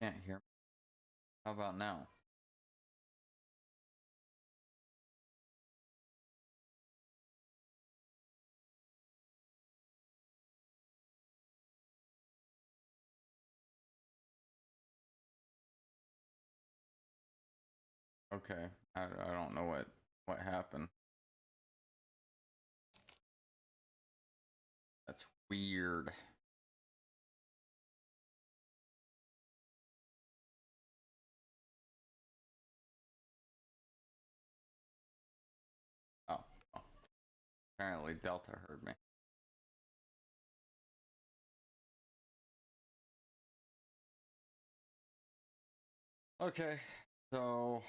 Can't hear. How about now? Okay. I don't know what happened. That's weird. Oh, oh. Apparently Delta heard me. Okay. So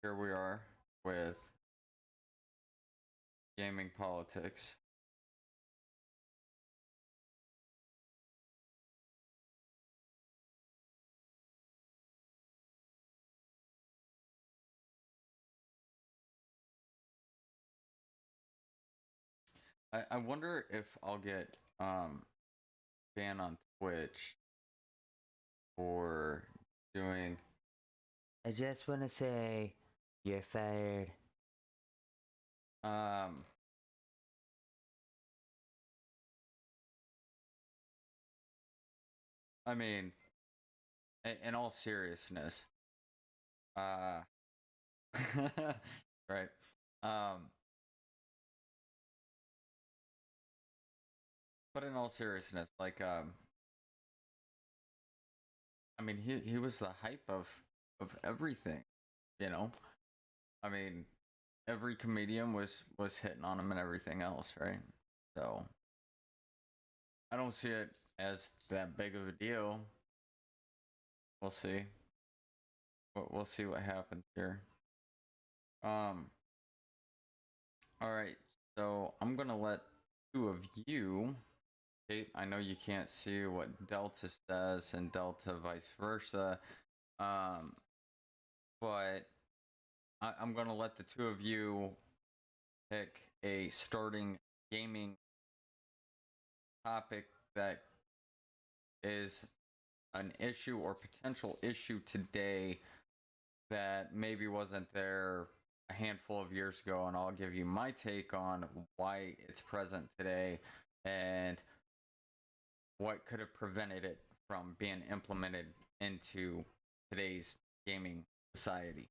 here we are with gaming politics. I wonder if I'll get banned on Twitch for doing. I just want to say you're fired. Um I mean, in all seriousness, uh right. Um but in all seriousness, like I mean, he was the hype of everything, you know. I mean, every comedian was hitting on him and everything else, right? So I don't see it as that big of a deal. We'll see. We'll see what happens here. Um. All right. So I'm gonna let two of you. Kate, I know you can't see what Delta says and Delta vice versa. Um. But I'm gonna let the two of you pick a starting gaming topic that is an issue or potential issue today that maybe wasn't there a handful of years ago, and I'll give you my take on why it's present today and what could have prevented it from being implemented into today's gaming society.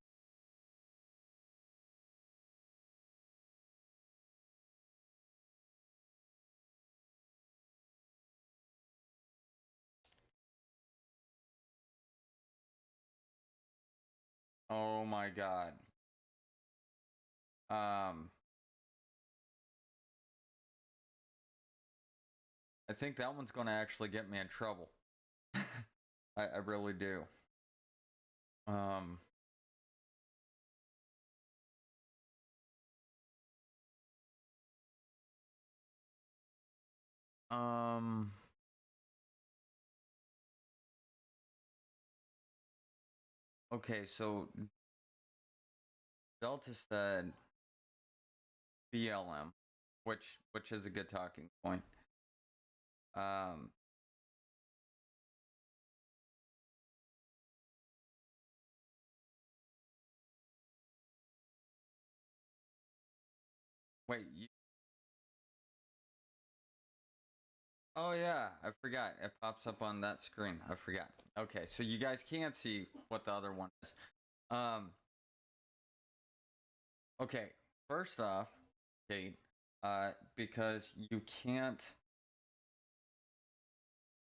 Oh my god. Um I think that one's going to actually get me in trouble. I really do. Um um okay, so Delta said BLM, which is a good talking point. Um, wait. Oh yeah, I forgot. It pops up on that screen. I forgot. Okay, so you guys can't see what the other one is. Um, okay. First off, Kate, because you can't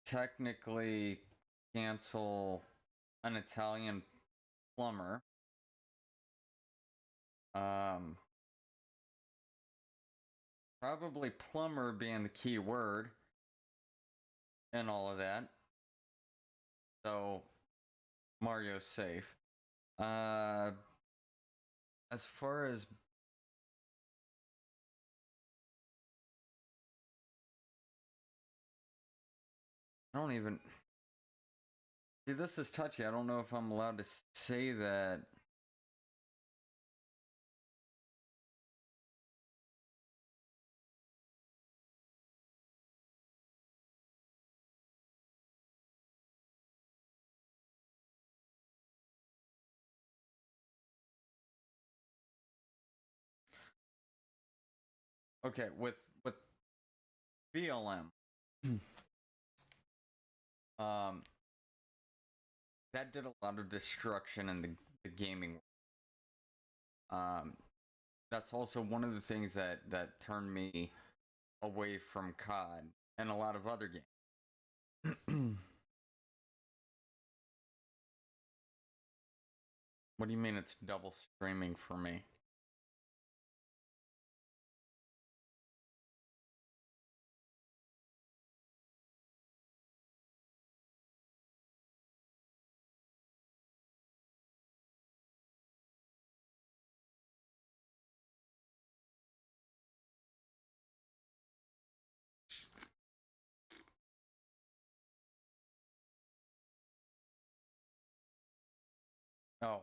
technically cancel an Italian plumber. Um, Probably plumber being the key word and all of that. So Mario's safe. Uh, as far as I don't even see. This is touchy. I don't know if I'm allowed to say that. okay, with BLM, um, that did a lot of destruction in the gaming world. That's also one of the things that turned me away from COD and a lot of other games. What do you mean it's double streaming for me? Oh,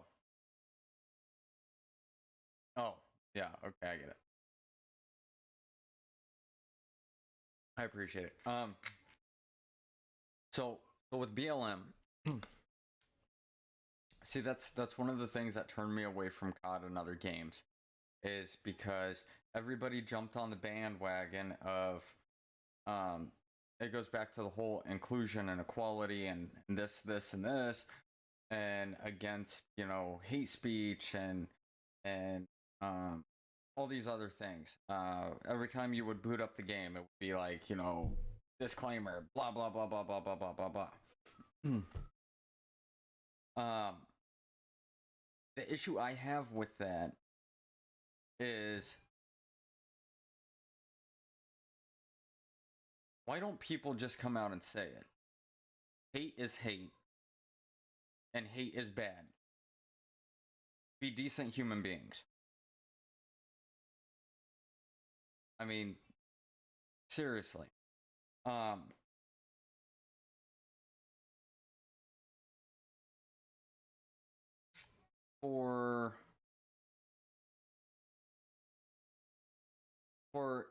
oh, yeah, okay, I get it. I appreciate it. So with BLM, see that's one of the things that turned me away from COD and other games, is because everybody jumped on the bandwagon of um it goes back to the whole inclusion and equality and this and this, and against, you know, hate speech and um all these other things. Every time you would boot up the game, it would be like, you know, disclaimer, blah blah blah blah blah blah blah blah blah. um, the issue I have with that is, why don't people just come out and say it? Hate is hate, and hate is bad. Be decent human beings. I mean, seriously. Um, for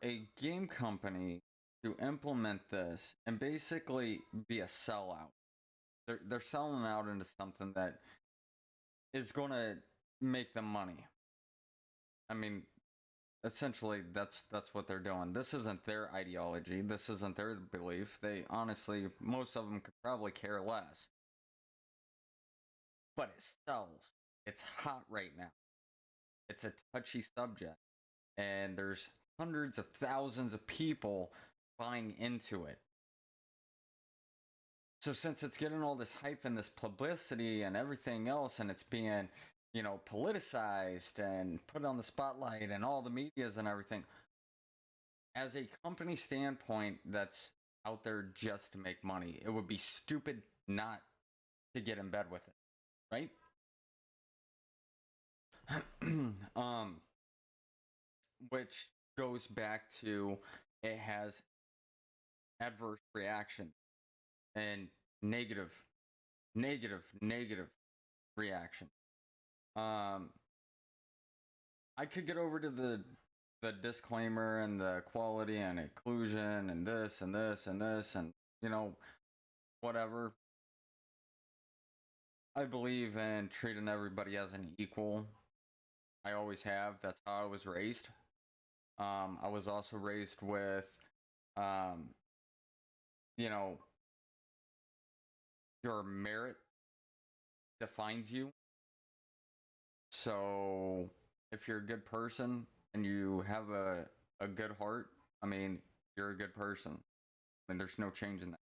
a game company to implement this and basically be a sellout, they're selling out into something that is going to make them money. I mean, essentially that's what they're doing. This isn't their ideology, this isn't their belief. They honestly, most of them could probably care less, but it sells. It's hot right now. It's a touchy subject, and there's hundreds of thousands of people buying into it. So since it's getting all this hype and this publicity and everything else, and it's being, you know, politicized and put on the spotlight and all the medias and everything, as a company standpoint that's out there just to make money, it would be stupid not to get in bed with it, right? um, which goes back to, it has adverse reaction and negative reaction. Um, I could get over to the disclaimer and the quality and inclusion and this and this and this and, you know, whatever. I believe in treating everybody as an equal. I always have. That's how I was raised. I was also raised with, um, you know, your merit defines you. So if you're a good person and you have a good heart, I mean, you're a good person. I mean, there's no change in that.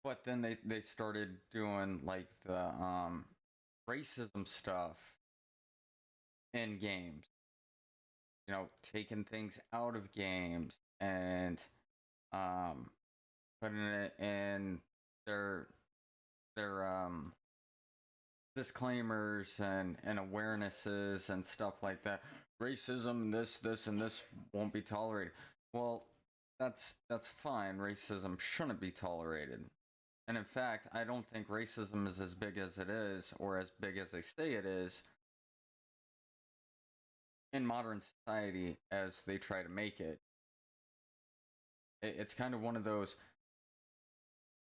But then they started doing like the racism stuff in games. You know, taking things out of games and um putting it in their their disclaimers and awarenesses and stuff like that. Racism, this and this won't be tolerated. Well, that's fine. Racism shouldn't be tolerated. And in fact, I don't think racism is as big as it is, or as big as they say it is, in modern society as they try to make it. It's kind of one of those,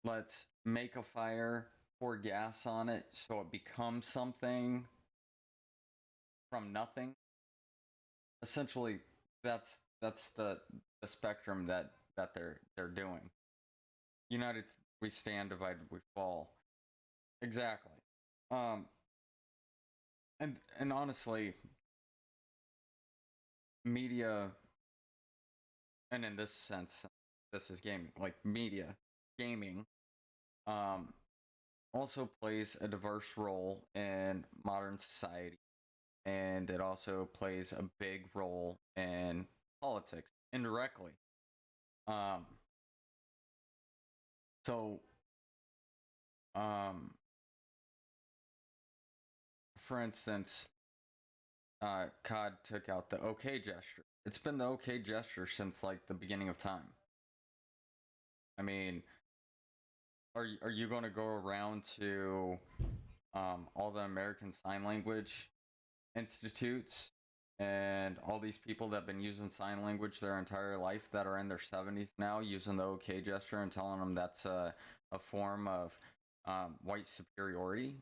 let's make a fire, pour gas on it so it becomes something, from nothing. Essentially, that's the spectrum that they're doing. United we stand, divided we fall. Exactly. Um, and honestly, media, and in this sense, this is gaming. Like media, gaming, um, also plays a diverse role in modern society, and it also plays a big role in politics indirectly. Um, so, um, for instance, COD took out the OK gesture. It's been the OK gesture since like the beginning of time. I mean, are you going to go around to all the American Sign Language institutes and all these people that have been using sign language their entire life that are in their 70s now using the OK gesture and telling them that's a form of white superiority?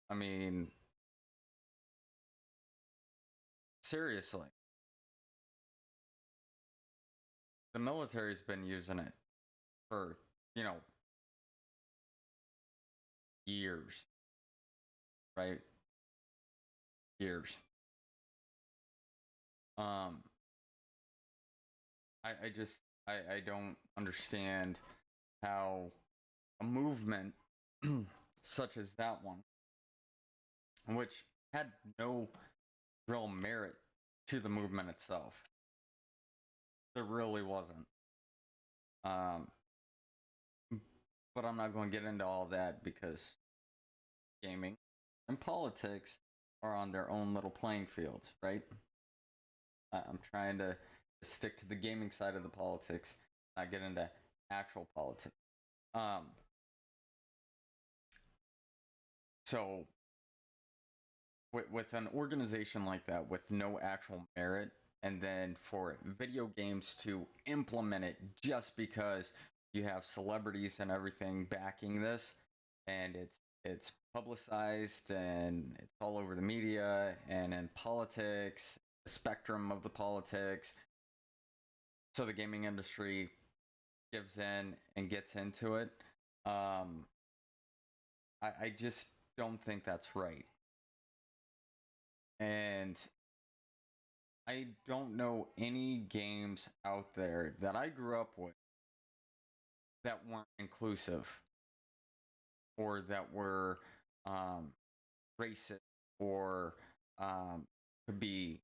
I mean, seriously, the military's been using it for, you know, years, right? Years. Um, I just I don't understand how a movement such as that one, which had no real merit to the movement itself, there really wasn't. Um, but I'm not going to get into all that because gaming and politics are on their own little playing fields, right? I'm trying to stick to the gaming side of the politics, not get into actual politics. Um, so with an organization like that with no actual merit, and then for video games to implement it just because you have celebrities and everything backing this, and it's publicized and it's all over the media and in politics, the spectrum of the politics, so the gaming industry gives in and gets into it. um I just don't think that's right. And I don't know any games out there that I grew up with that weren't inclusive or that were um, racist or could be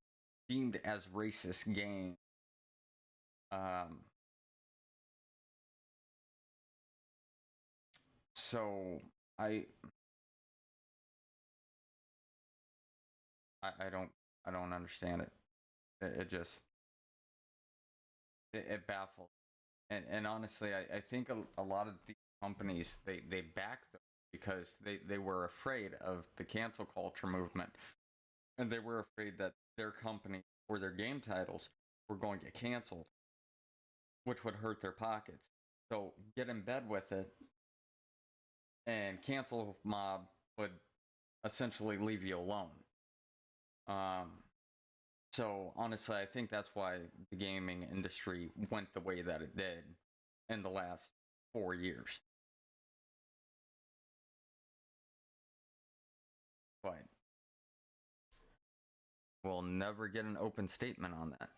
deemed as racist games. Um, so I, I don't I don't understand it. It just it baffles. And honestly, I think a lot of the companies they back them because they were afraid of the cancel culture movement, and they were afraid that their company or their game titles were going to get canceled, which would hurt their pockets. So get in bed with it, and cancel mob would essentially leave you alone. Um, so honestly, I think that's why the gaming industry went the way that it did in the last 4 years. But we'll never get an open statement on that.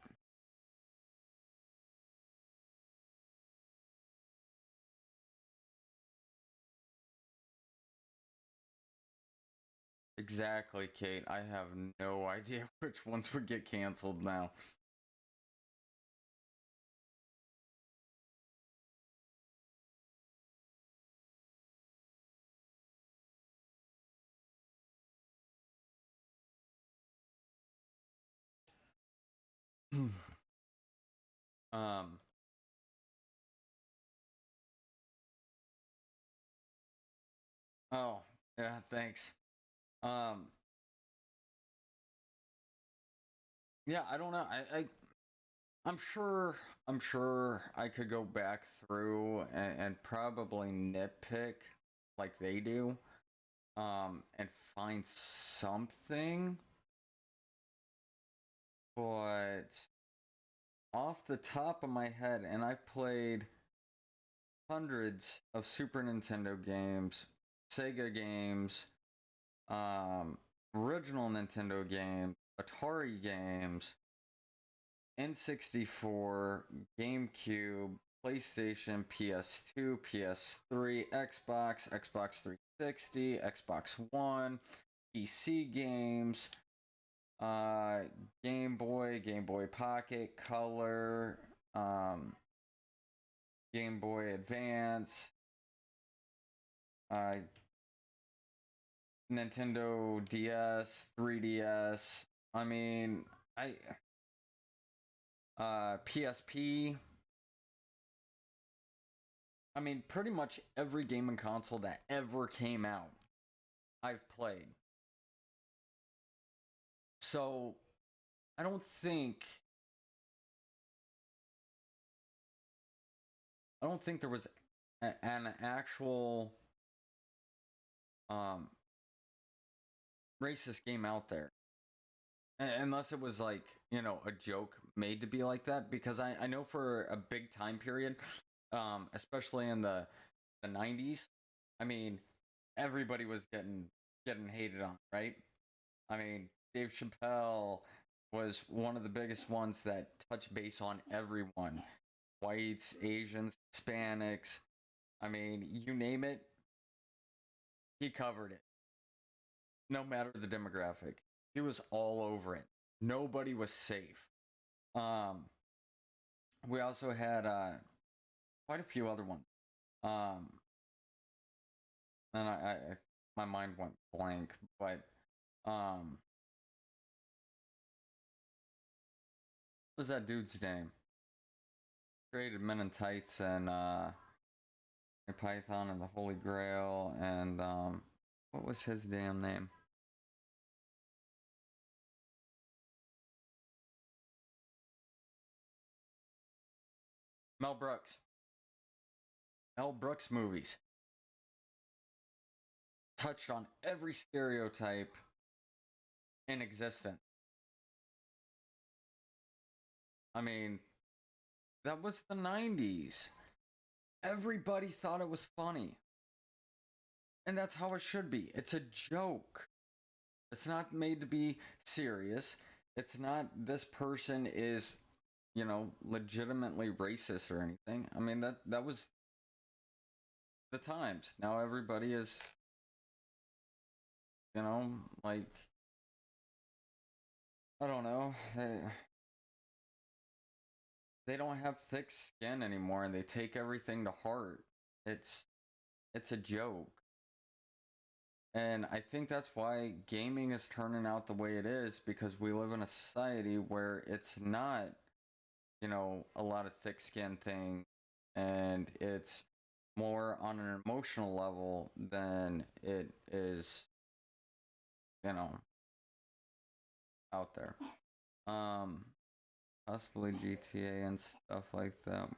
Exactly, Kate. I have no idea which ones would get canceled now. um, oh, yeah, thanks. Um, yeah, I don't know. I'm sure I could go back through and probably nitpick like they do, and find something. but off the top of my head, and I played hundreds of Super Nintendo games, Sega games, original Nintendo games, Atari games, N64, GameCube, PlayStation, PS2, PS3, Xbox, Xbox 360, Xbox One, PC games, Game Boy, Game Boy Pocket, Color, Game Boy Advance, Nintendo DS, 3DS. I mean, PSP. I mean, pretty much every game and console that ever came out, I've played. So, I don't think there was an actual racist game out there, unless it was like, you know, a joke made to be like that. Because I know for a big time period, especially in the 90s, I mean, everybody was getting hated on, right? I mean, Dave Chappelle was one of the biggest ones that touched base on everyone: whites, Asians, Hispanics. I mean, you name it, he covered it. No matter the demographic, he was all over it. Nobody was safe. Um, we also had quite a few other ones. And my mind went blank, but what was that dude's name? Created Men in Tights and Python and the Holy Grail, and what was his damn name? Mel Brooks. Mel Brooks movies touched on every stereotype in existence. I mean, that was the 90s. Everybody thought it was funny. And that's how it should be. It's a joke. It's not made to be serious. It's not this person is, you know, legitimately racist or anything. I mean, that was the times. Now everybody is, you know, like, I don't know. They don't have thick skin anymore, and they take everything to heart. It's a joke. And I think that's why gaming is turning out the way it is, because we live in a society where it's not, you know, a lot of thick skin thing, and it's more on an emotional level than it is, you know, out there. Possibly GTA and stuff like that.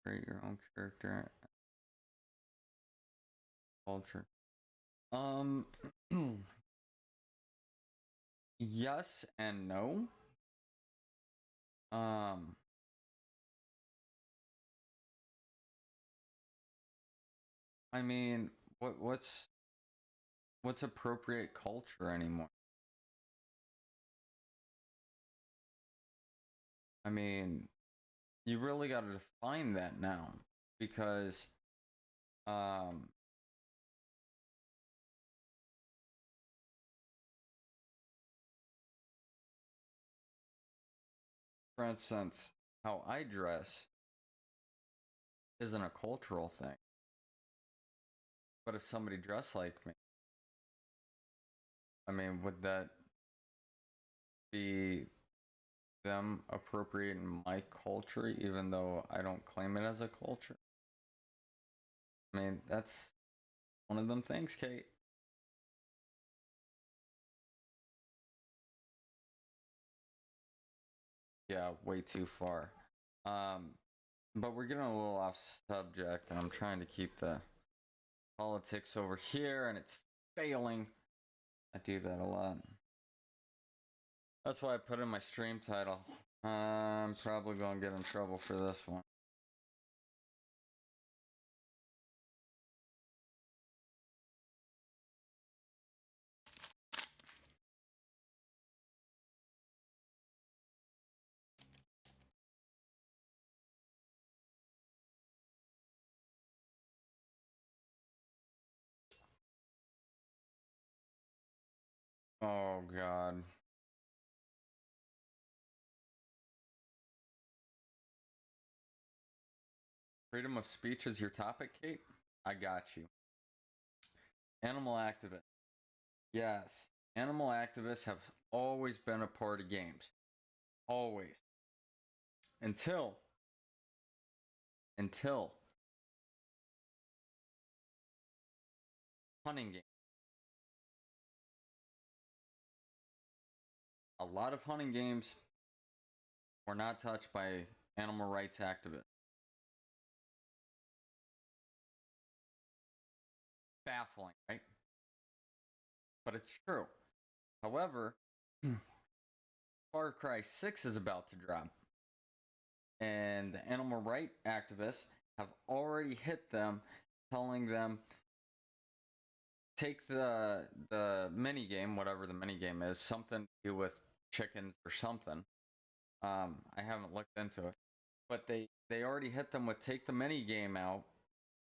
Create your own character culture. Yes and no. I mean, what's appropriate culture anymore? I mean, you really got to define that now, because um for instance, how I dress isn't a cultural thing. But if somebody dressed like me, I mean, would that be them appropriating my culture, even though I don't claim it as a culture? I mean, that's one of them things, Kate. Yeah, way too far. Um, but we're getting a little off subject, and I'm trying to keep the politics over here, and it's failing. I do that a lot. That's why I put in my stream title. I'm probably gonna get in trouble for this one. Oh God. Freedom of speech is your topic, Kate? I got you. Animal activists. Yes. Animal activists have always been a part of games. Always. Until hunting games. A lot of hunting games were not touched by animal rights activists. Baffling, right? But it's true. However, Far Cry 6 is about to drop. And the animal rights activists have already hit them, telling them take the mini game, whatever the mini game is, something to do with chickens or something. I haven't looked into it, but they already hit them with take the mini game out,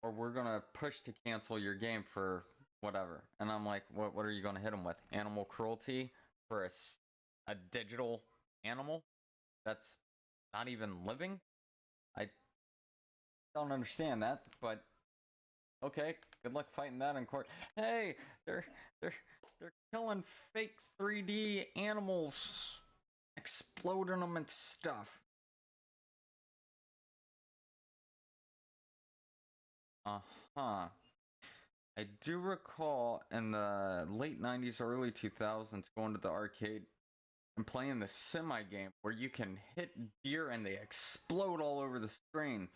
or we're gonna push to cancel your game for whatever. And I'm like, what are you gonna hit them with? Animal cruelty for a digital animal that's not even living? I don't understand that, but okay, good luck fighting that in court. Hey, they're killing fake 3D animals, exploding them and stuff. Uh-huh. I do recall in the late 90s, early 2000s going to the arcade and playing the semi game where you can hit deer and they explode all over the screen.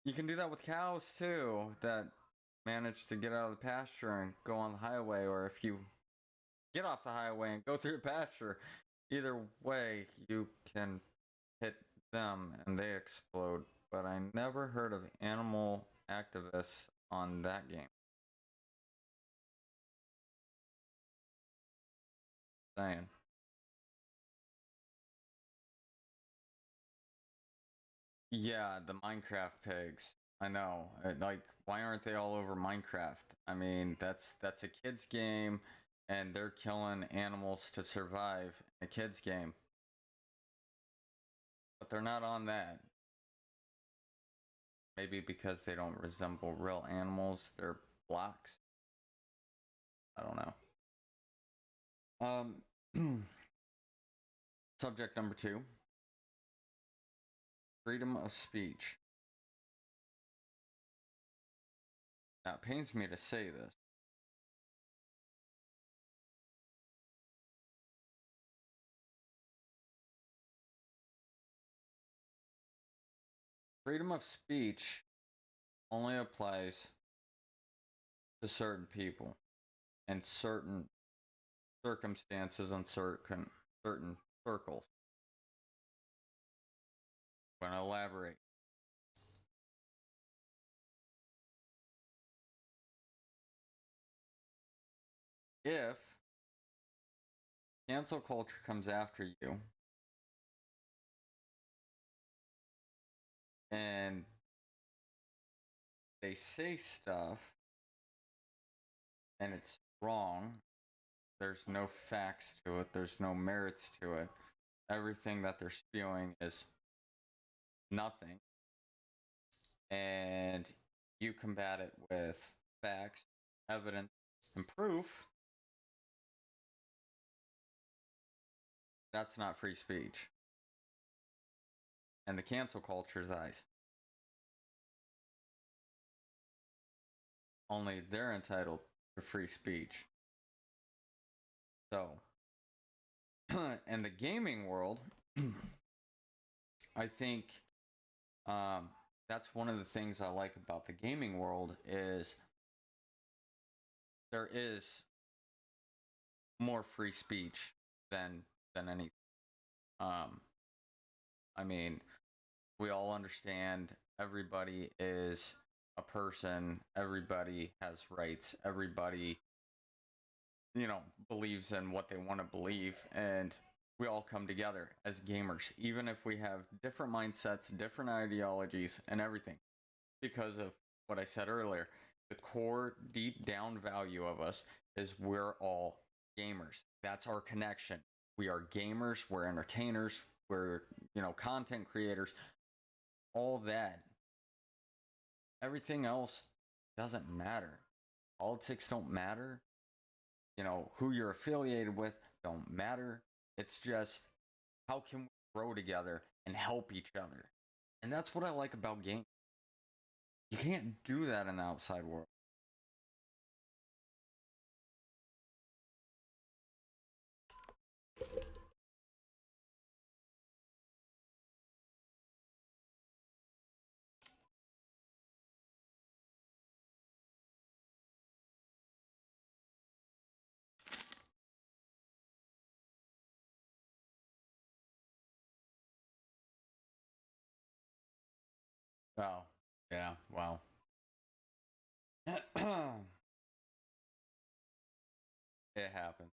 You can do that with cows too that manage to get out of the pasture and go on the highway, or if you get off the highway and go through the pasture, either way you can hit them and they explode. But I never heard of animal activists on that game. Saying. Yeah, the Minecraft pigs. I know. Like, why aren't they all over Minecraft? I mean, that's a kids game, and they're killing animals to survive in a kids game. But they're not on that. Maybe because they don't resemble real animals. They're blocks. I don't know. Subject number 2. Freedom of speech. Now, it pains me to say this. Freedom of speech only applies to certain people and certain circumstances and certain circles. I'm going to elaborate. If cancel culture comes after you and they say stuff and it's wrong, there's no facts to it, there's no merits to it, everything that they're spewing is nothing, and you combat it with facts, evidence, and proof, that's not free speech. And the cancel culture's eyes. Only they're entitled to free speech. So, in the gaming world, I think that's one of the things I like about the gaming world is there is more free speech than anything. I mean, we all understand everybody is a person, everybody has rights, everybody, believes in what they want to believe, and we all come together as gamers, even if we have different mindsets, different ideologies, and everything, because of what I said earlier. The core, deep down value of us is we're all gamers. That's our connection. We are gamers, we're entertainers, we're, content creators, all that. Everything else doesn't matter. Politics don't matter. Who you're affiliated with don't matter. It's just how can we grow together and help each other. And that's what I like about games. You can't do that in the outside world. Oh, yeah, well. It happens.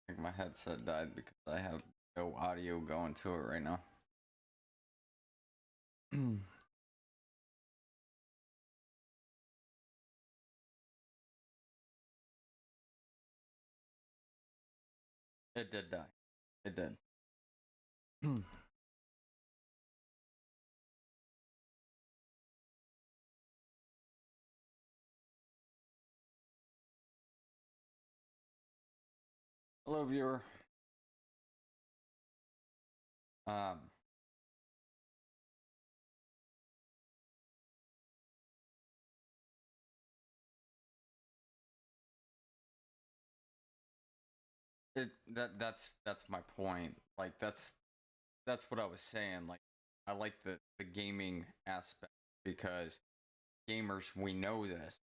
I think my headset died because I have no audio going to it right now. It did die. It did. Hello, viewer. Um, that's my point. Like that's what I was saying. Like I like the gaming aspect because gamers we know this,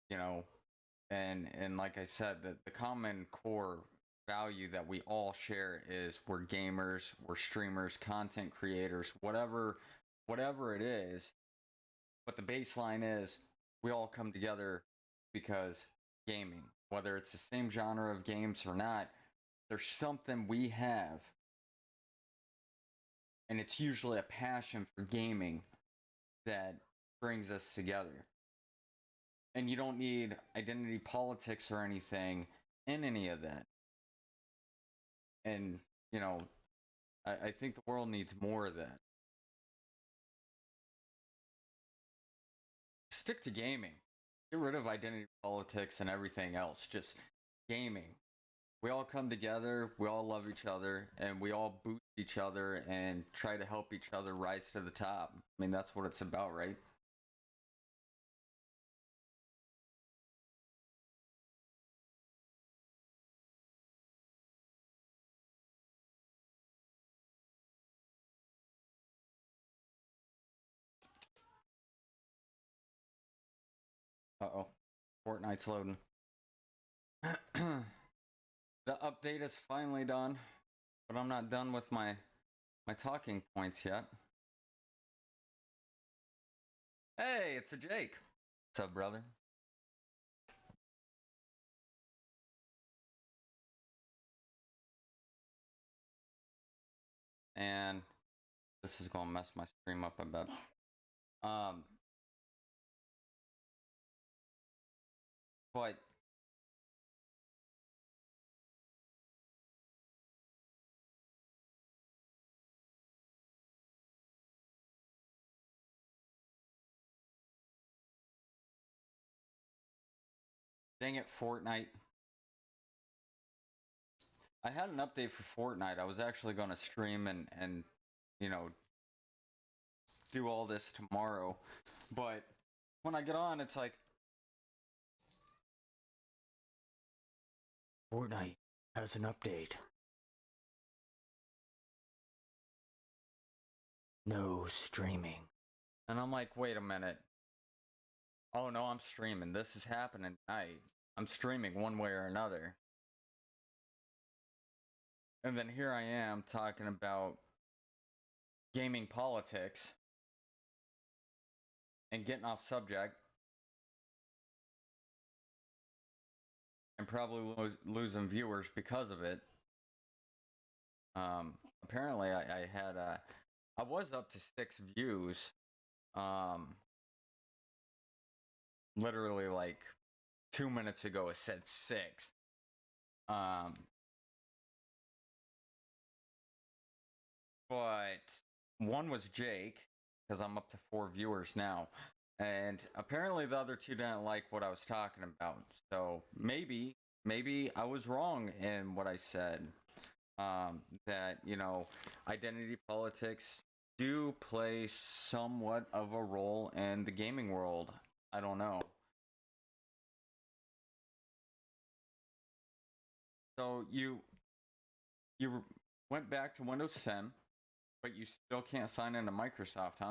you know, and like I said, the common core value that we all share is we're gamers, we're streamers, content creators, whatever it is. But the baseline is we all come together because gaming, whether it's the same genre of games or not, there's something we have, and it's usually a passion for gaming that brings us together. And you don't need identity politics or anything in any of that. And, I think the world needs more of that. Stick to gaming. Get rid of identity politics and everything else. Just gaming. We all come together, we all love each other, and we all boost each other and try to help each other rise to the top. I mean, that's what it's about, right? Uh oh. Fortnite's loading. The update is finally done, but I'm not done with my talking points yet. Hey, it's a Jake. What's up, brother? And this is gonna mess my stream up a bit. Um, but dang it, Fortnite. I had an update for Fortnite. I was actually going to stream and you know do all this tomorrow. But when I get on, it's like Fortnite has an update. No streaming. And I'm like, wait a minute. Oh no, I'm streaming. This is happening tonight. I'm streaming one way or another. And then here I am talking about gaming politics and getting off subject and probably losing viewers because of it. Apparently I had I was up to 6 views literally like 2 minutes ago. It said 6. But one was Jake, because I'm up to 4 viewers now, and apparently the other 2 didn't like what I was talking about. So maybe I was wrong in what I said. That, you know, identity politics do play somewhat of a role in the gaming world. I don't know. So you went back to Windows 10, but you still can't sign into Microsoft, huh?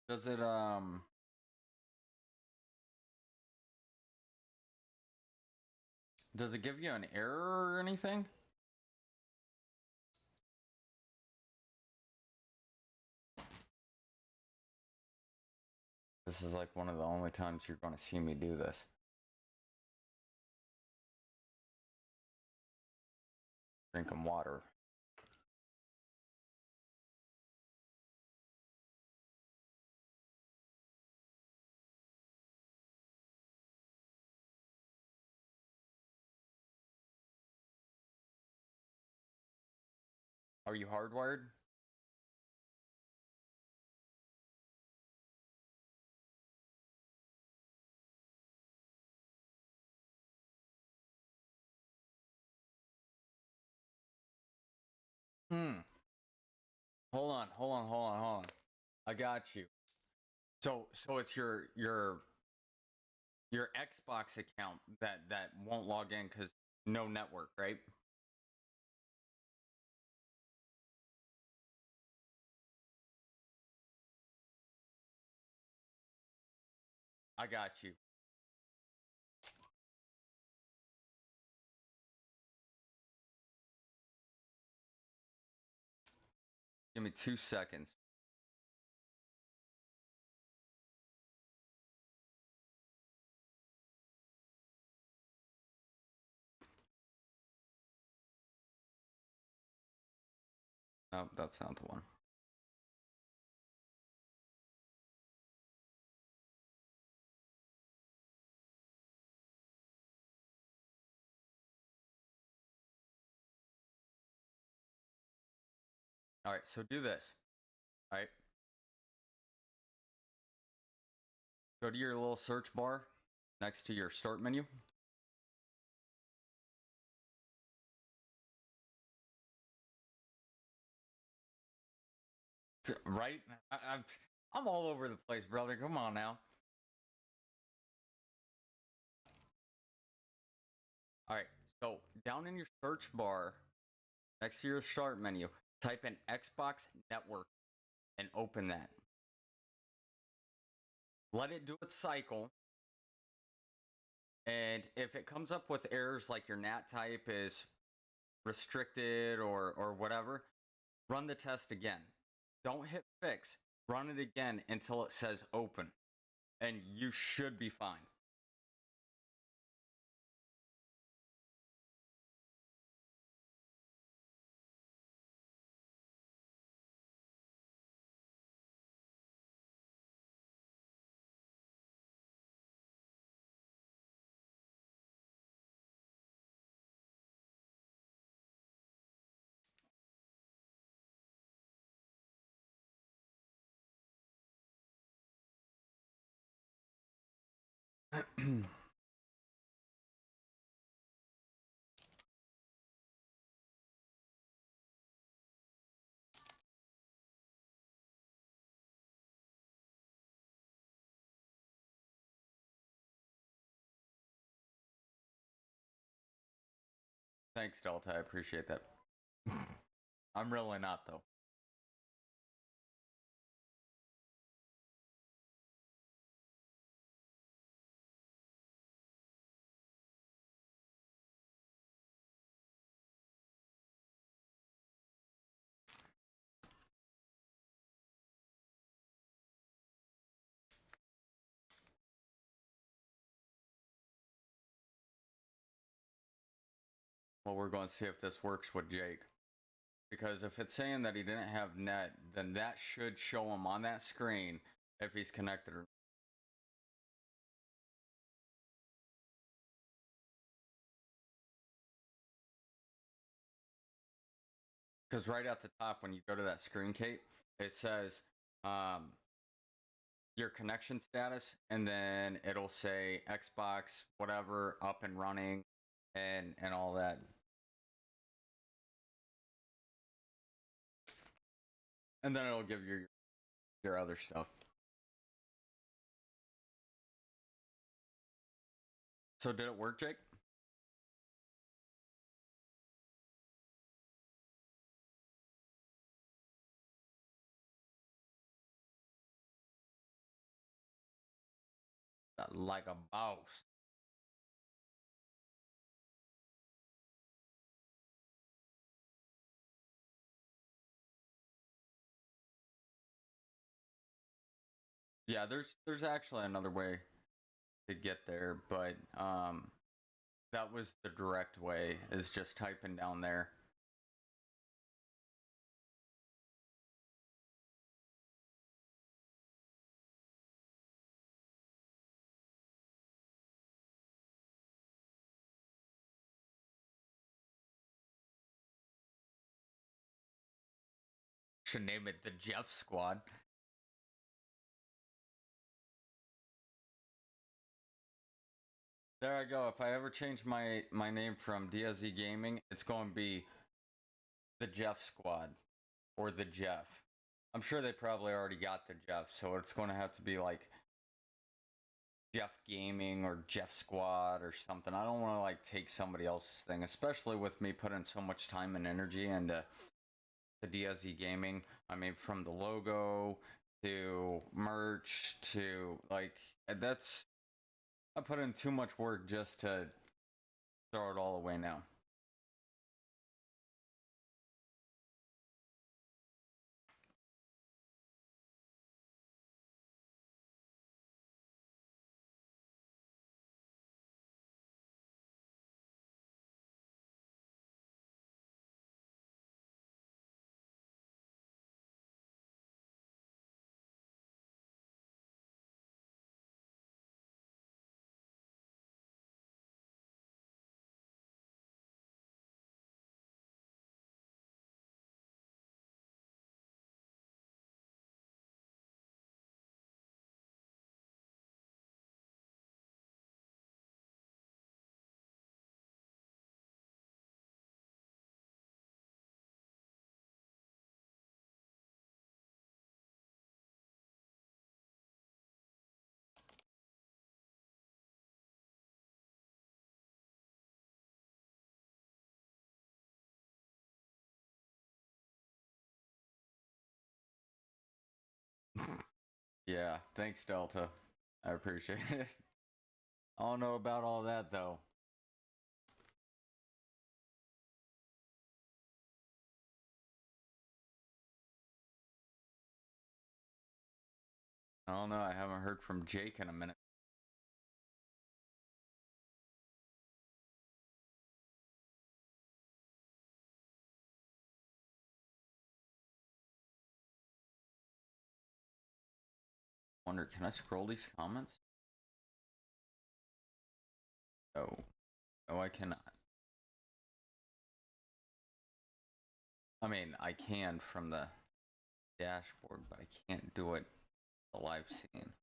Does it does it give you an error or anything? This is like one of the only times you're going to see me do this. Drinking water. Are you hardwired? Hmm. Hold on. I got you. So it's your Xbox account that won't log in because no network, right? I got you. Give me 2 seconds. Oh, that's not the one. All right, so do this. All right. Go to your little search bar next to your start menu. Right? I'm all over the place, brother. Come on now. All right. So down in your search bar, next to your start menu, type in Xbox Network and open that. Let it do its cycle. And if it comes up with errors like your NAT type is restricted or whatever, run the test again. Don't hit fix. Run it again until it says open. And you should be fine. Thanks, Delta. I appreciate that. I'm really not, though. Well, we're going to see if this works with Jake. Because if it's saying that he didn't have net, then that should show him on that screen if he's connected or not. Because right at the top, when you go to that screen, Kate, it says your connection status, and then it'll say Xbox, whatever, up and running, and all that. And then it'll give you your other stuff. So did it work, Jake? Like a boss. Yeah, there's actually another way to get there, but that was the direct way, is just typing down there. Should name it the Jeff Squad. There I go. If I ever change my name from DSZ Gaming, it's going to be the Jeff Squad or the Jeff. I'm sure they probably already got the Jeff, so it's going to have to be like Jeff Gaming or Jeff Squad or something. I don't want to like take somebody else's thing, especially with me putting so much time and energy into the DSZ Gaming. I mean, from the logo to merch to like that's I put in too much work just to throw it all away now. Yeah, thanks, Delta. I appreciate it. I don't know about all that though. I don't know. I haven't heard from Jake in a minute. Wonder, can I scroll these comments? Oh, oh, I cannot. I mean, I can from the dashboard, but I can't do it the live scene.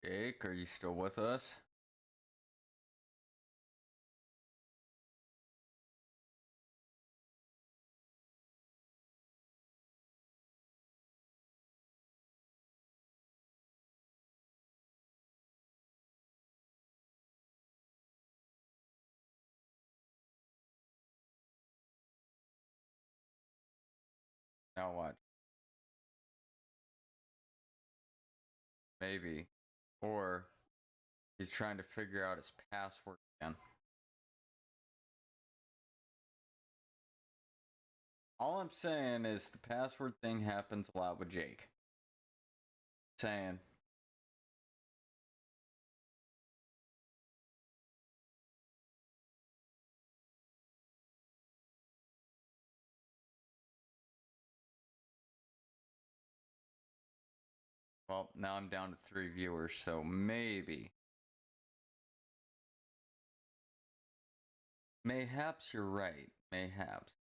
Jake, are you still with us? Now what? Maybe. Or he's trying to figure out his password again. All I'm saying is the password thing happens a lot with Jake. Saying. Well, now I'm down to 3 viewers, so maybe. Mayhaps you're right. Mayhaps.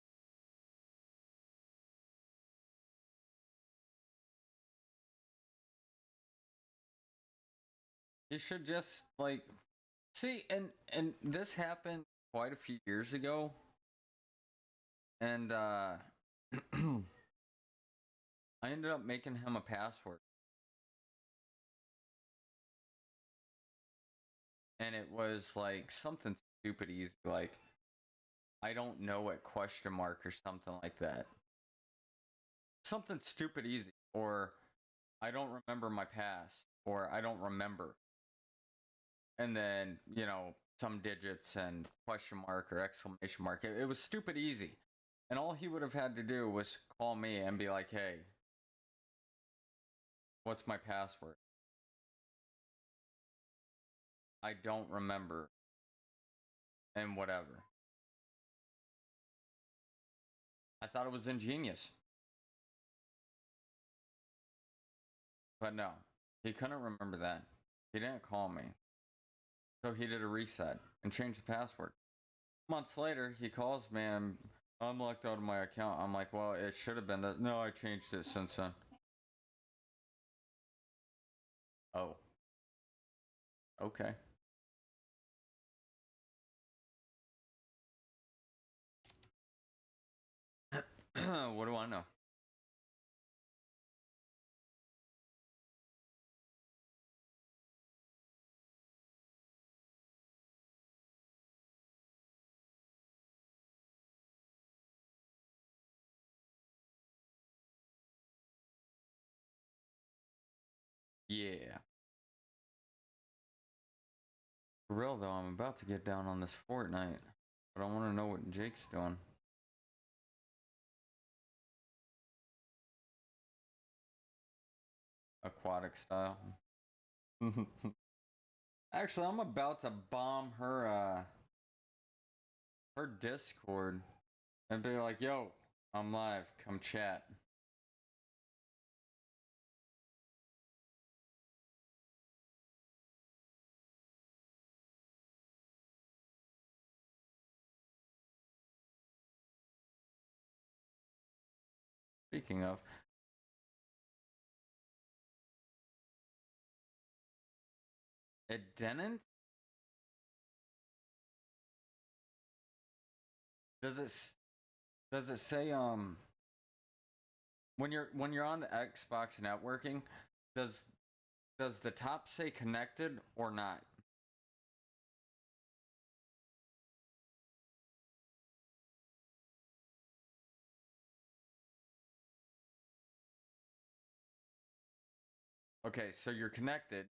You should just like see, and this happened quite a few years ago, and I ended up making him a password, and it was like something stupid easy, like I don't know it question mark or something like that. Something stupid easy, or I don't remember my pass, or I don't remember. And then, you know, some digits and question mark or exclamation mark. It was stupid easy. And all he would have had to do was call me and be like, hey, what's my password? I don't remember. And whatever. I thought it was ingenious. But no, he couldn't remember that. He didn't call me. So he did a reset and changed the password. Months later, he calls me and I'm locked out of my account. I'm like, well, it should have been that. No, I changed it since then. Oh. Okay. What do I know? Yeah. For real though, I'm about to get down on this Fortnite, but I want to know what Jake's doing. Aquatic style. Actually, I'm about to bomb her Discord and be like, "Yo, I'm live. Come chat." Speaking of, it didn't. Does it? Does it say when you're on the Xbox networking? Does does the top say connected or not? Okay, so you're connected,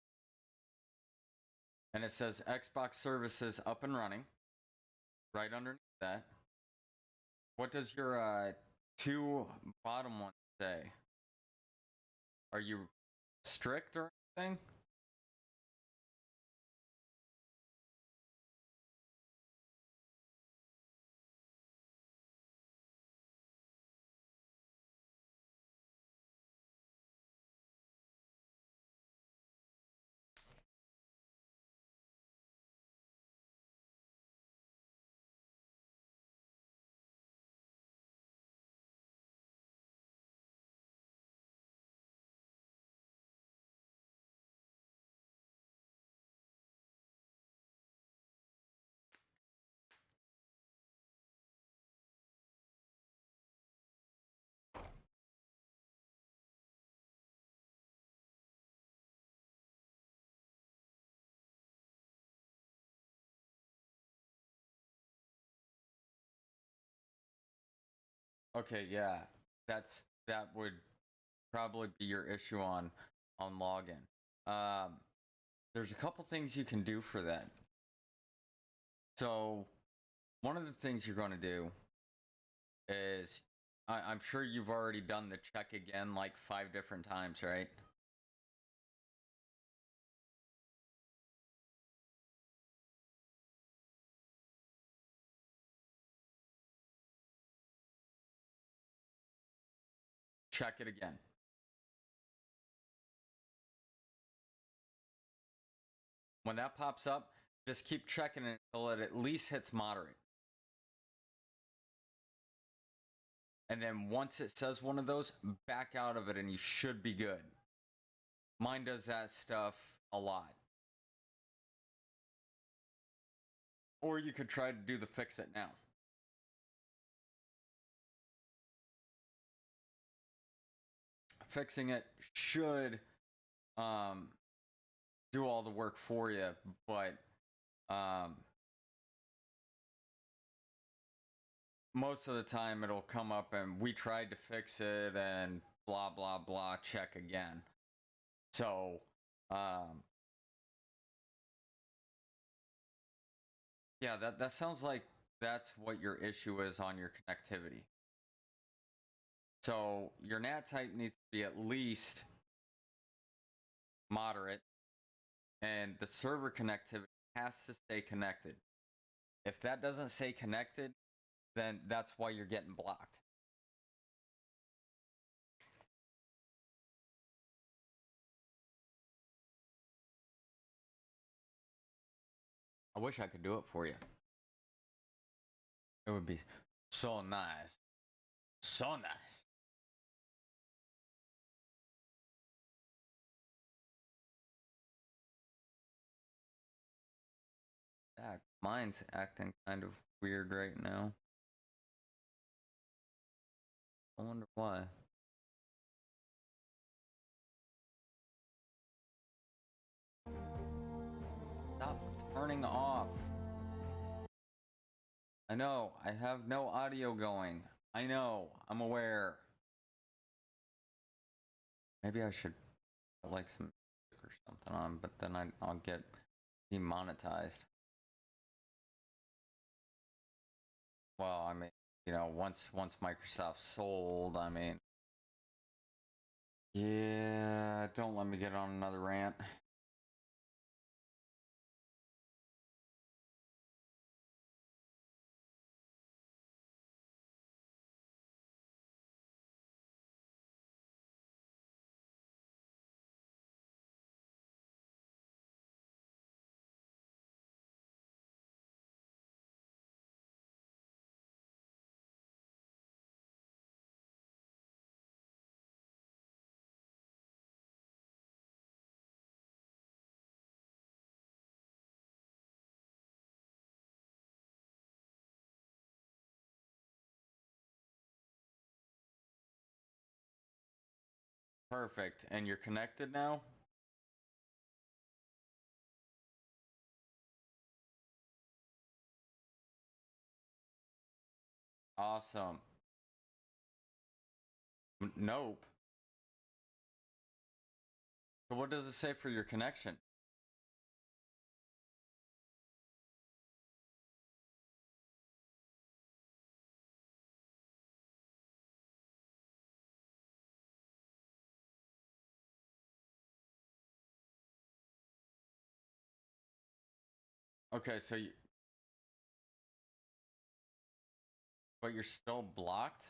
and it says Xbox services up and running. Right underneath that, what does your two bottom ones say? Are you strict or anything? Okay, yeah. That would probably be your issue on login. There's a couple things you can do for that. So one of the things you're going to do is I'm sure you've already done the check again like 5 different times, right? Check it again. When that pops up, just keep checking it until it at least hits moderate. And then once it says one of those, back out of it and you should be good. Mine does that stuff a lot. Or you could try to do the fix it now. Fixing it should do all the work for you, but most of the time it'll come up and we tried to fix it and blah blah blah, check again. So yeah, that sounds like that's what your issue is on your connectivity. So your NAT type needs to be at least moderate, and the server connectivity has to stay connected. If that doesn't stay connected, then that's why you're getting blocked. I wish I could do it for you. It would be so nice. So nice. Yeah, mine's acting kind of weird right now. I wonder why. Stop turning off. I know, I have no audio going. I know, I'm aware. Maybe I should put like some music or something on, but then I'll get demonetized. Well, I mean, once Microsoft sold, I mean, yeah, don't let me get on another rant. Perfect. And you're connected now? Awesome. Nope. So what does it say for your connection? Okay, so but you're still blocked?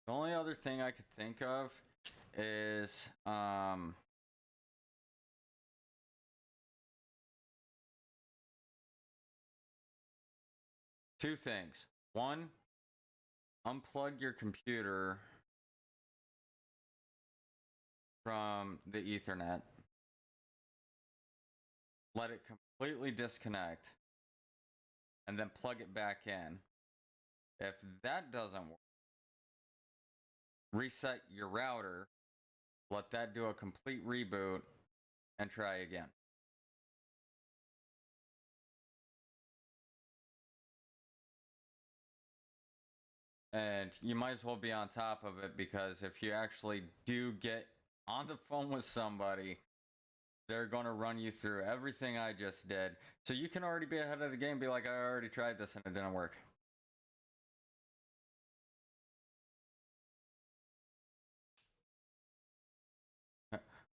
The only other thing I could think of is two things. One, unplug your computer from the Ethernet. let it completely disconnect, and then plug it back in. If that doesn't work, reset your router, let that do a complete reboot, and try again. And you might as well be on top of it, because if you actually do get on the phone with somebody, they're going to run you through everything I just did. So you can already be ahead of the game, be like, I already tried this and it didn't work.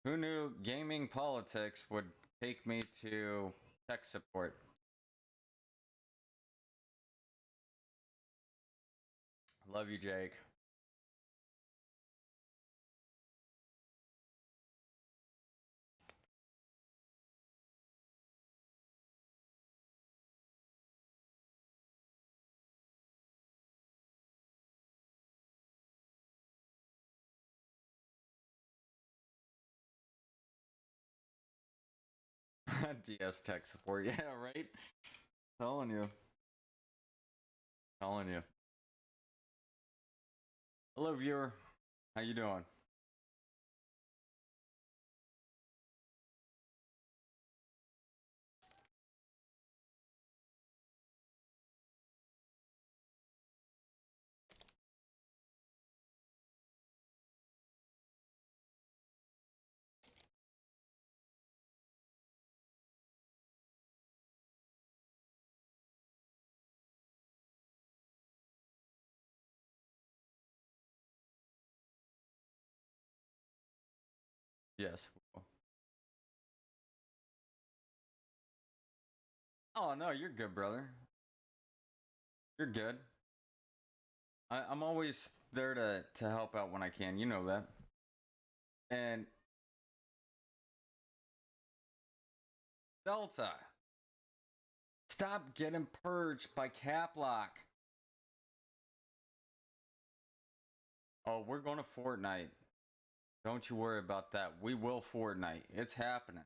Who knew gaming politics would take me to tech support? Love you, Jake. DS tech support, yeah, right? Telling you. Telling you. Hello, viewer. How you doing? Yes. Oh no, you're good, brother. You're good. I'm always there to help out when I can. You know that. And Delta, stop getting purged by Caplock. Oh, we're going to Fortnite. Don't you worry about that. We will Fortnite. It's happening.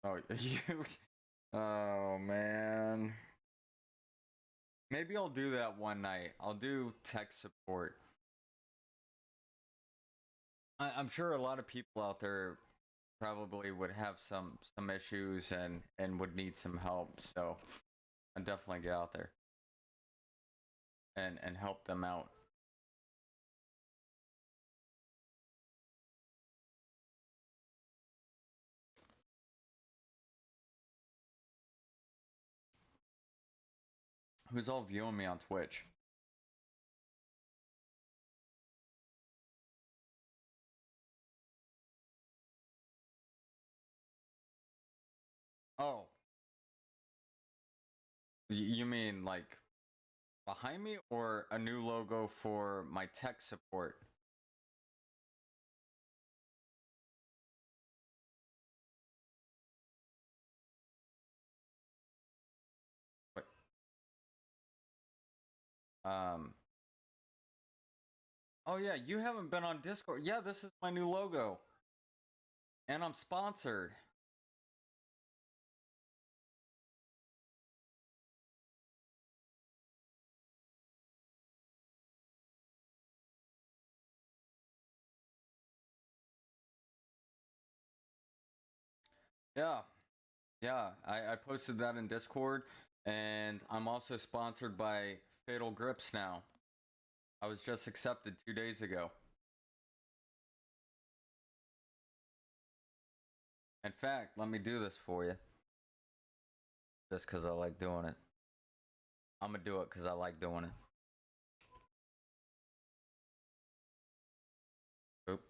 Oh, you. Oh man. Maybe I'll do that one night. I'll do tech support. I'm sure a lot of people out there probably would have some issues and would need some help. So I'll definitely get out there and help them out. Who's all viewing me on Twitch? Oh, you mean like behind me, or a new logo for my tech support? But, um. Oh yeah, you haven't been on Discord. Yeah, this is my new logo, and I'm sponsored. Yeah, yeah. I posted that in Discord, and I'm also sponsored by Fatal Grips now. I was just accepted 2 days ago. In fact, let me do this for you. Just because I like doing it. I'm going to do it because I like doing it. Oop.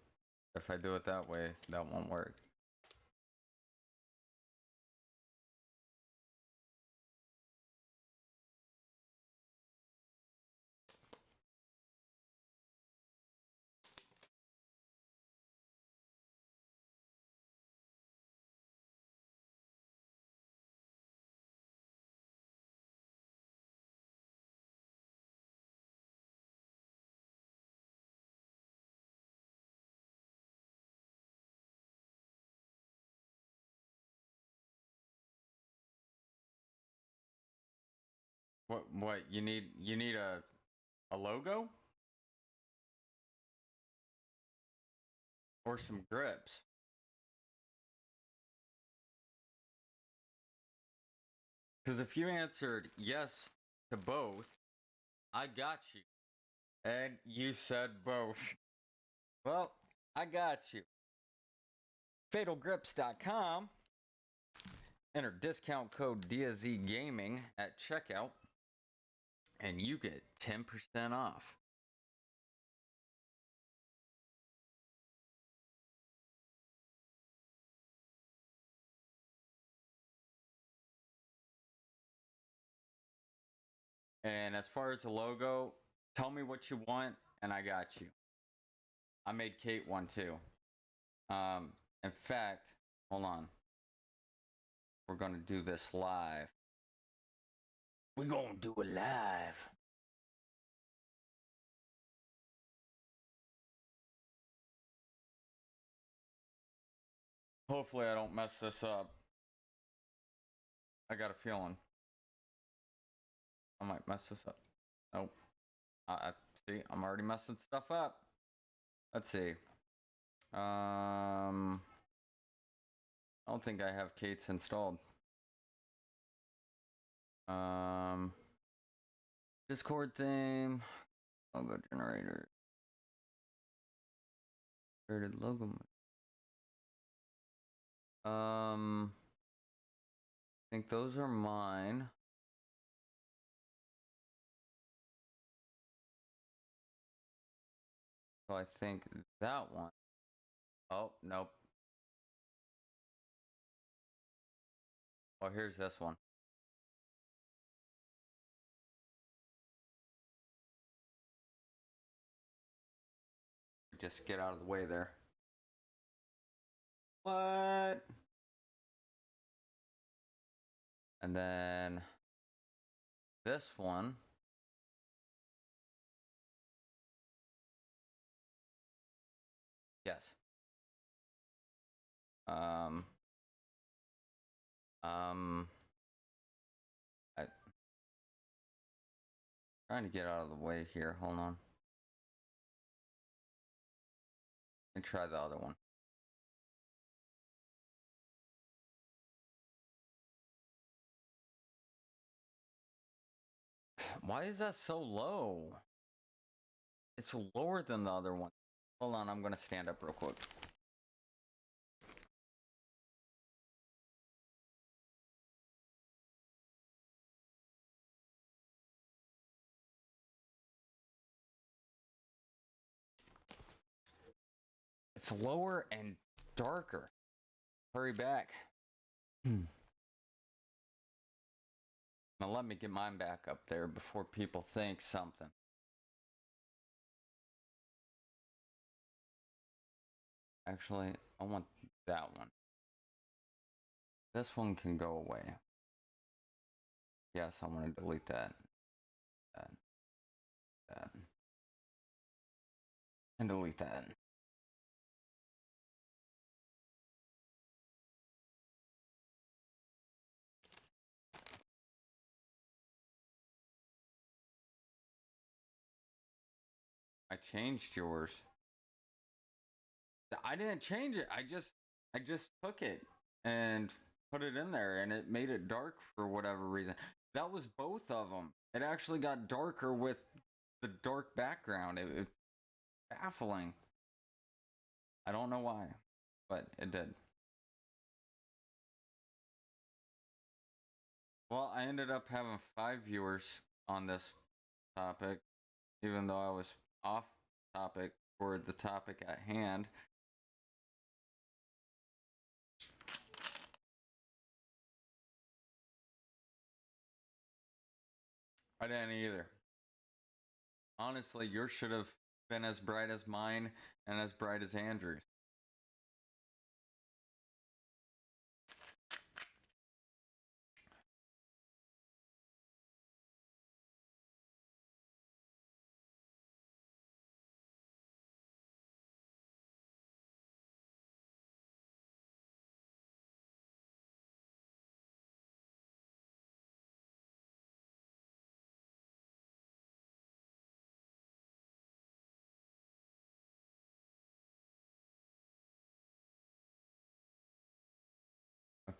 If I do it that way, that won't work. What you need? You need a logo or some grips? Because if you answered yes to both, I got you. And you said both. Well, I got you. FatalGrips.com. Enter discount code DSZ Gaming at checkout, and you get 10% off. And as far as the logo, tell me what you want, and I got you. I made Kate one too. In fact, hold on. We're gonna do this live. We're gonna do it live. Hopefully I don't mess this up. I got a feeling I might mess this up. Nope. See, I'm already messing stuff up. Let's see. I don't think I have Kate's installed. Discord theme. Logo generator. Created logo. I think those are mine. So I think that one. Oh, nope. Oh, here's this one. Just get out of the way there. What? And then this one. Yes. I trying to get out of the way here. Hold on. And try the other one. Why is that so low? It's lower than the other one. Hold on, I'm gonna stand up real quick. It's lower and darker. Hurry back. Now let me get mine back up there before people think something. Actually, I want that one. This one can go away. Yes, I want to delete that. That. And delete that. I changed yours. I didn't change it. I just took it and put it in there, and it made it dark for whatever reason. That was both of them. It actually got darker with the dark background. It baffling. I don't know why, but it did. Well, I ended up having 5 viewers on this topic, even though I was off topic for the topic at hand. I didn't either. Honestly, yours should have been as bright as mine and as bright as Andrew's.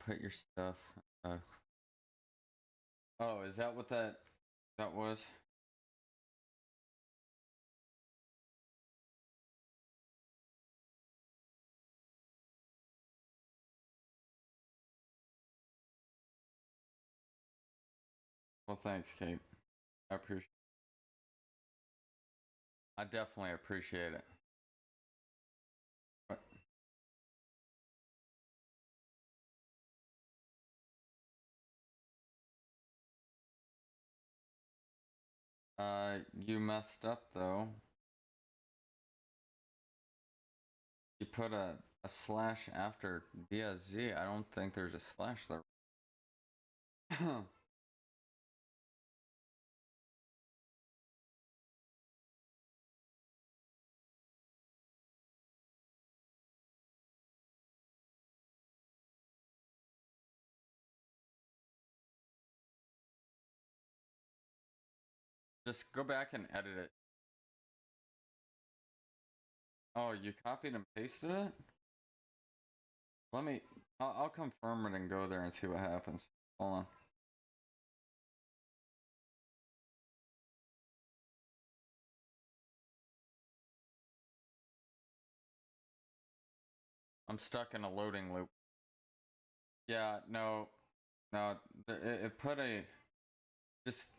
put your stuff. Oh, is that what that was? Well, thanks, Kate. I appreciate. I definitely appreciate it. But, you messed up though. You put a slash after DSZ. I don't think there's a slash there. Just go back and edit it. Oh, you copied and pasted it? Let me. I'll confirm it and go there and see what happens. Hold on. I'm stuck in a loading loop. Yeah, no, it put a just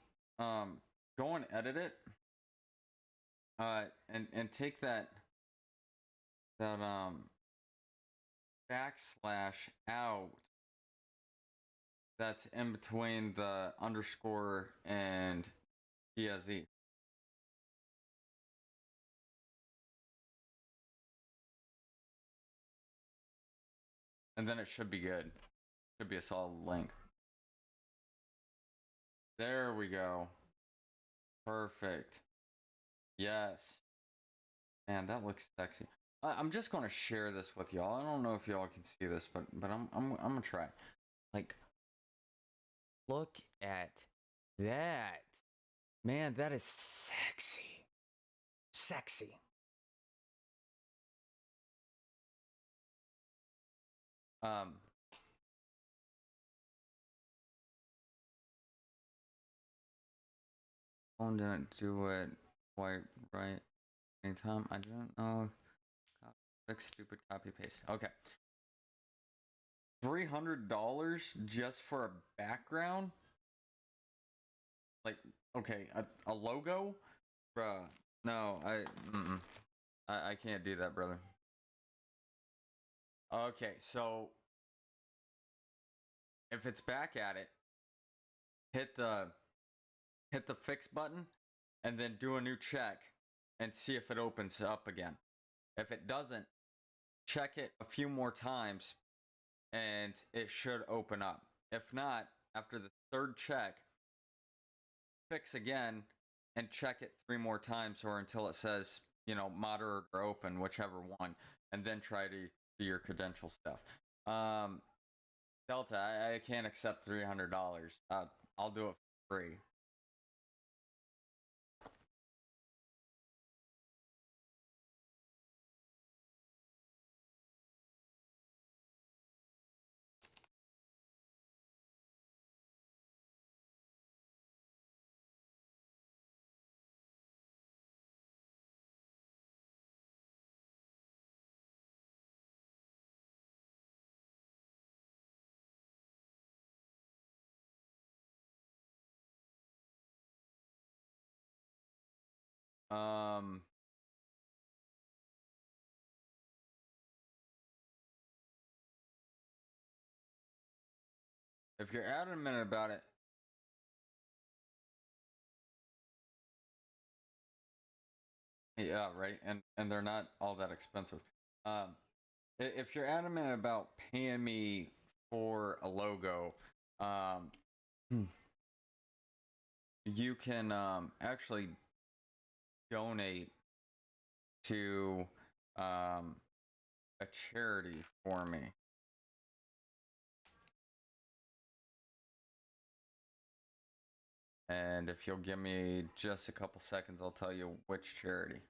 go and edit it. And take that backslash out that's in between the underscore and DSZ. And then it should be good. Should be a solid link. There we go. Perfect. Yes. Man, that looks sexy. I'm just gonna share this with y'all. I don't know if y'all can see this, but I'm gonna try. Like, look at that. Man, that is sexy. Sexy. Phone didn't do it quite right anytime. I don't know. Fix stupid copy paste. Okay. $300 just for a background? Like, okay, a logo? Bruh. No, I can't do that, brother. Okay, so if it's back at it, hit the fix button and then do a new check and see if it opens up again. If it doesn't, check it a few more times and it should open up. If not, after the third check, fix again and check it 3 more times or until it says, moderate or open, whichever one, and then try to do your credential stuff. Delta, I can't accept $300. I'll do it for free. Um, if you're adamant about it, yeah, right, and they're not all that expensive. If you're adamant about paying me for a logo, you can actually donate to a charity for me. And if you'll give me just a couple seconds, I'll tell you which charity.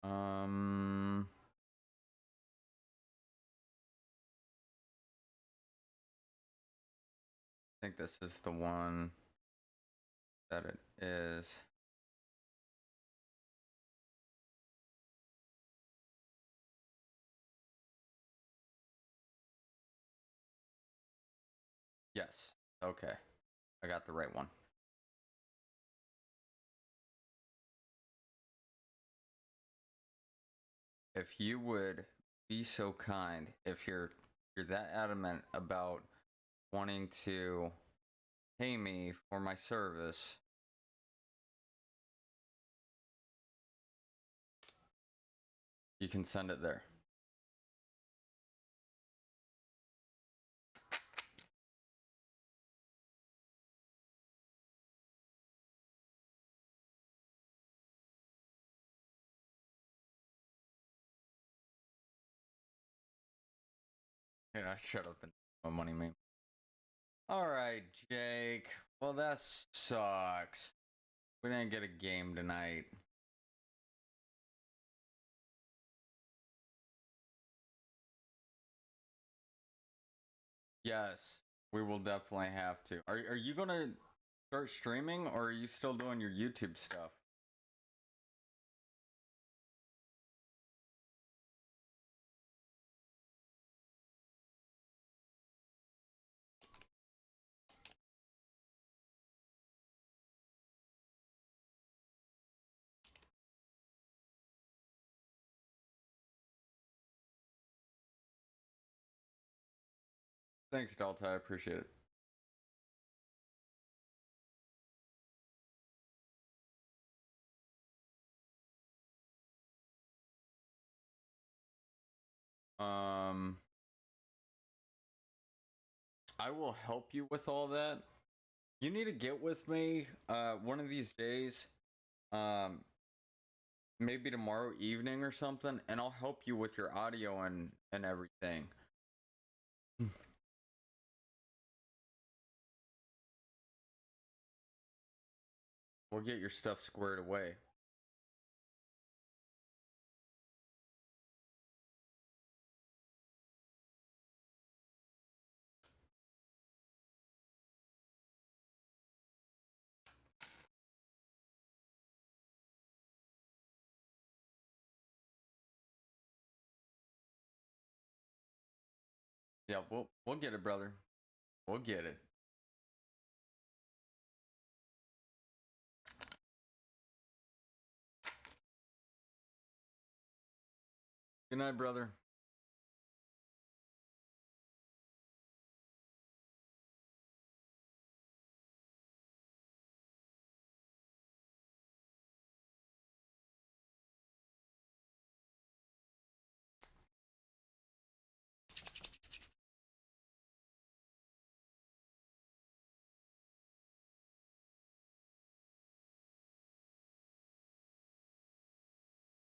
Um, I think this is the one that it is. Yes. Okay. I got the right one. If you would be so kind, if you're that adamant about wanting to pay me for my service, you can send it there. Yeah, shut up and my money meme. All right, Jake. Well, that sucks. We didn't get a game tonight. Yes, we will definitely have to. Are you gonna start streaming, or are you still doing your YouTube stuff? Thanks, Delta. I appreciate it. Um, I will help you with all that. You need to get with me one of these days. Um, maybe tomorrow evening or something, and I'll help you with your audio and everything. We'll get your stuff squared away. Yeah, we'll get it, brother. We'll get it. Good night, brother.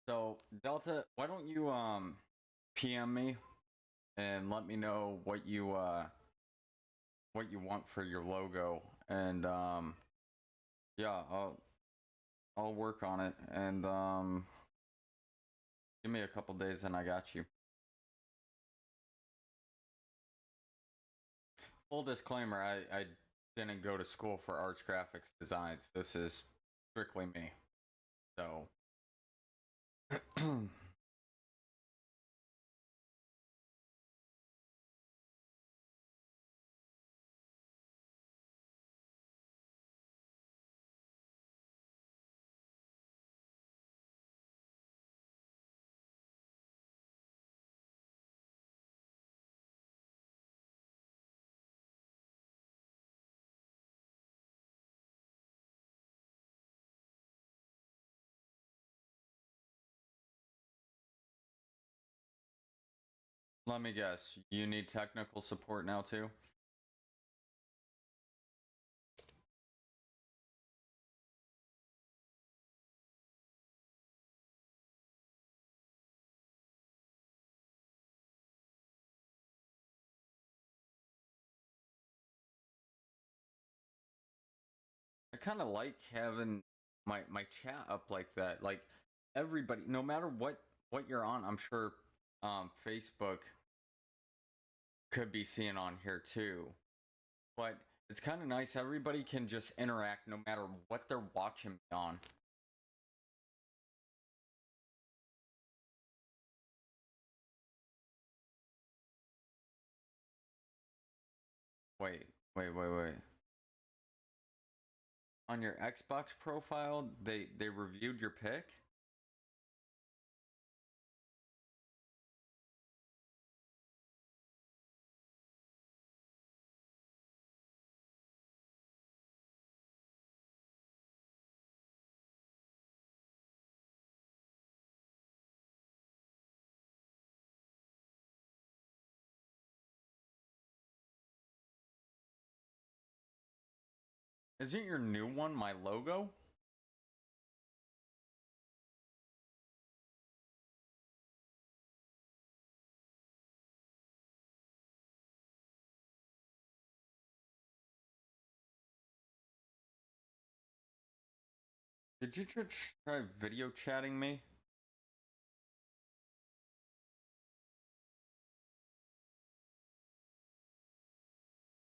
So Delta, why don't you PM me and let me know what you want for your logo, and yeah, I'll work on it, and give me a couple days and I got you. Full disclaimer, I didn't go to school for arts graphics designs. This is strictly me. So let me guess, you need technical support now too? I kind of like having my chat up like that. Like everybody, no matter what you're on, I'm sure Facebook could be seen on here too. But it's kind of nice. Everybody can just interact no matter what they're watching me on. Wait. On your Xbox profile, they reviewed your pick? Isn't your new one my logo? Did you try video chatting me?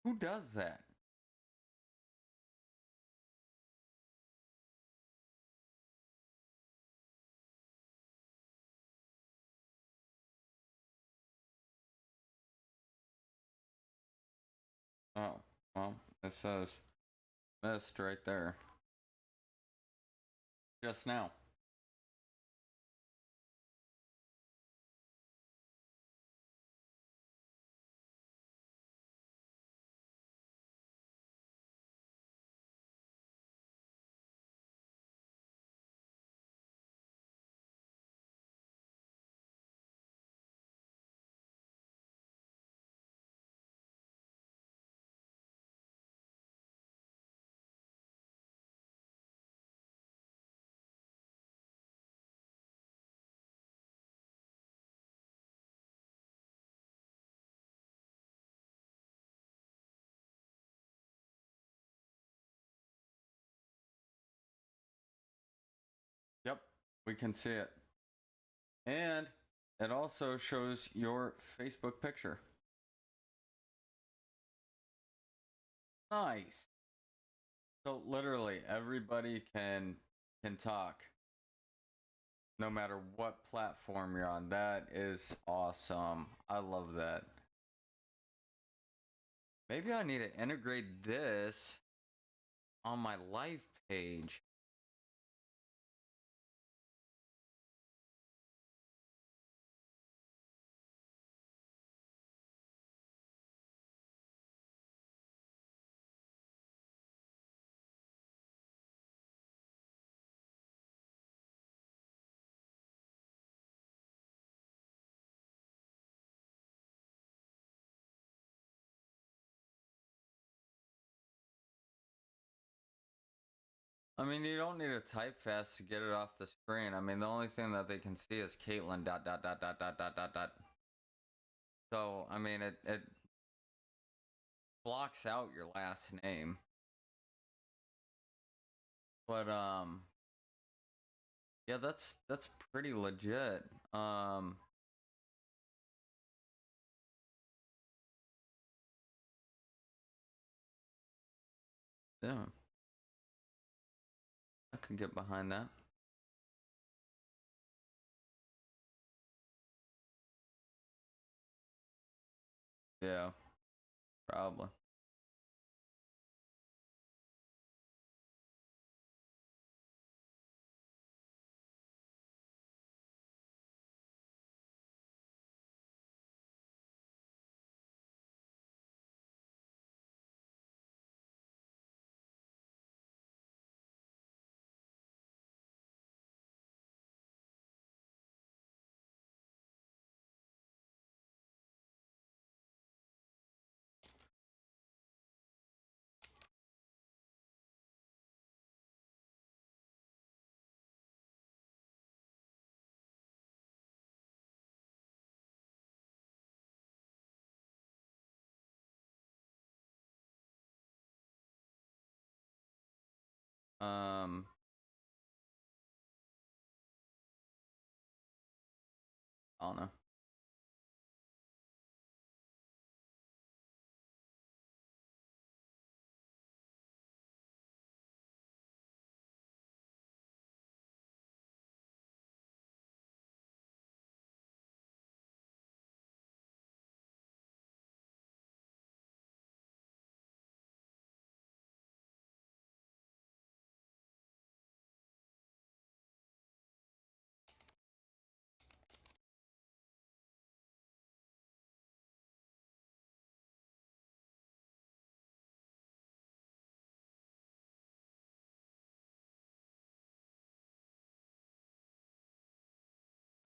Who does that? Oh, well, it says missed right there. Just now. Yep, we can see it. And it also shows your Facebook picture. Nice. So literally everybody can talk no matter what platform you're on. That is awesome. I love that. Maybe I need to integrate this on my live page. I mean, you don't need to type fast to get it off the screen. I mean, the only thing that they can see is Caitlin dot dot dot dot dot dot dot dot. So, I mean, it blocks out your last name. But yeah, that's pretty legit. Yeah, I can get behind that. Yeah, probably. Um,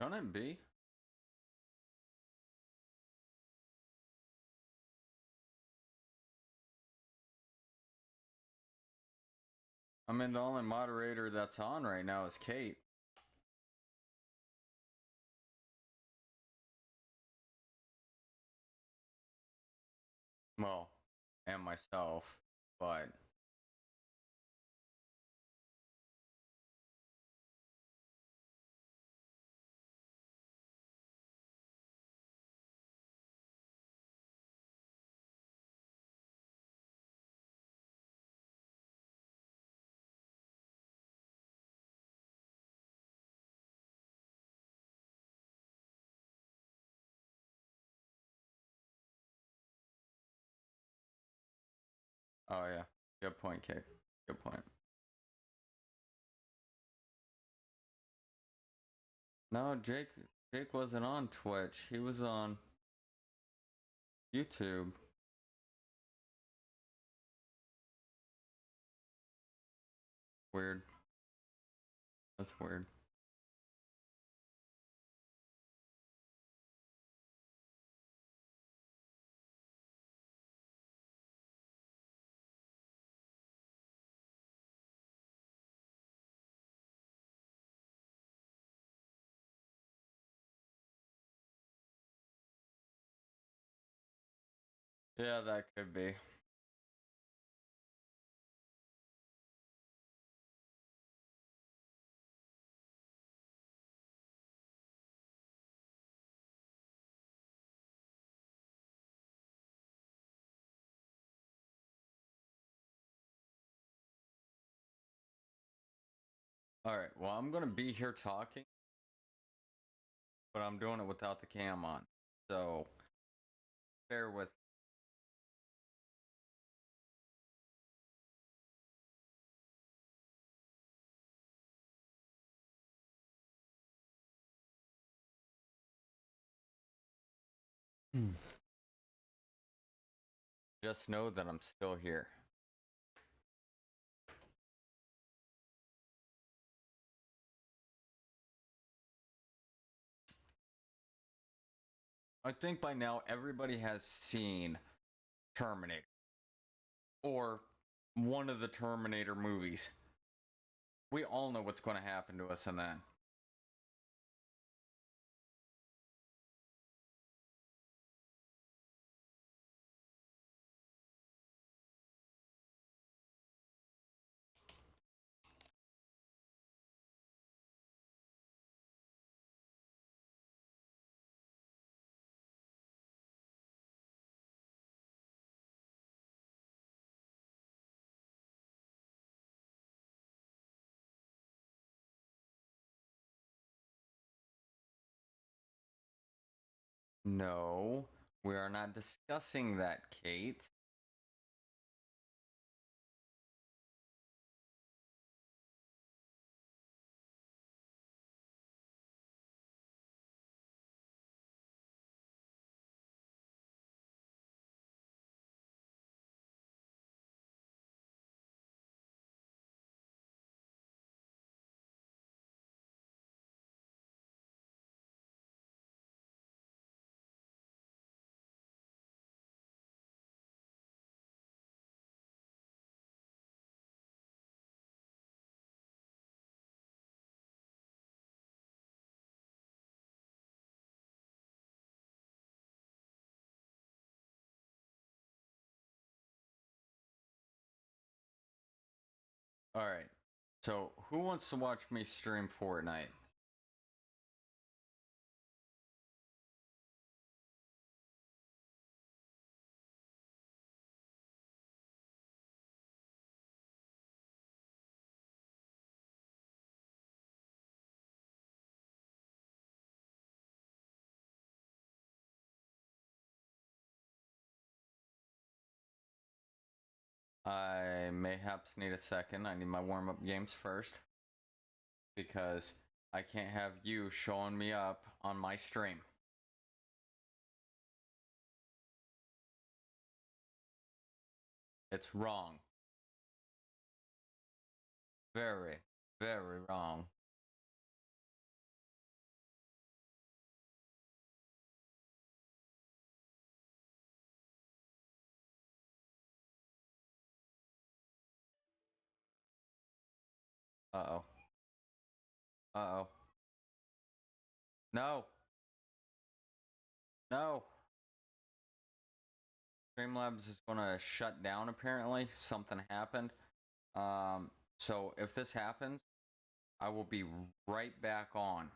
Shouldn't it be? I mean, the only moderator that's on right now is Kate. Well, and myself, but oh yeah, good point, Kate. Good point. No, Jake wasn't on Twitch. He was on YouTube. Weird. That's weird. Yeah, that could be. All right. Well, I'm gonna be here talking, but I'm doing it without the cam on. So bear with. Just know that I'm still here. I think by now everybody has seen Terminator or one of the Terminator movies. We all know what's going to happen to us in that. No, we are not discussing that, Kate. All right. So, who wants to watch me stream Fortnite? I mayhaps need a second. I need my warm up games first. Because I can't have you showing me up on my stream. It's wrong. Very, very wrong. Uh-oh. Uh-oh. No. No. Streamlabs is going to shut down, apparently. Something happened. So if this happens, I will be right back on.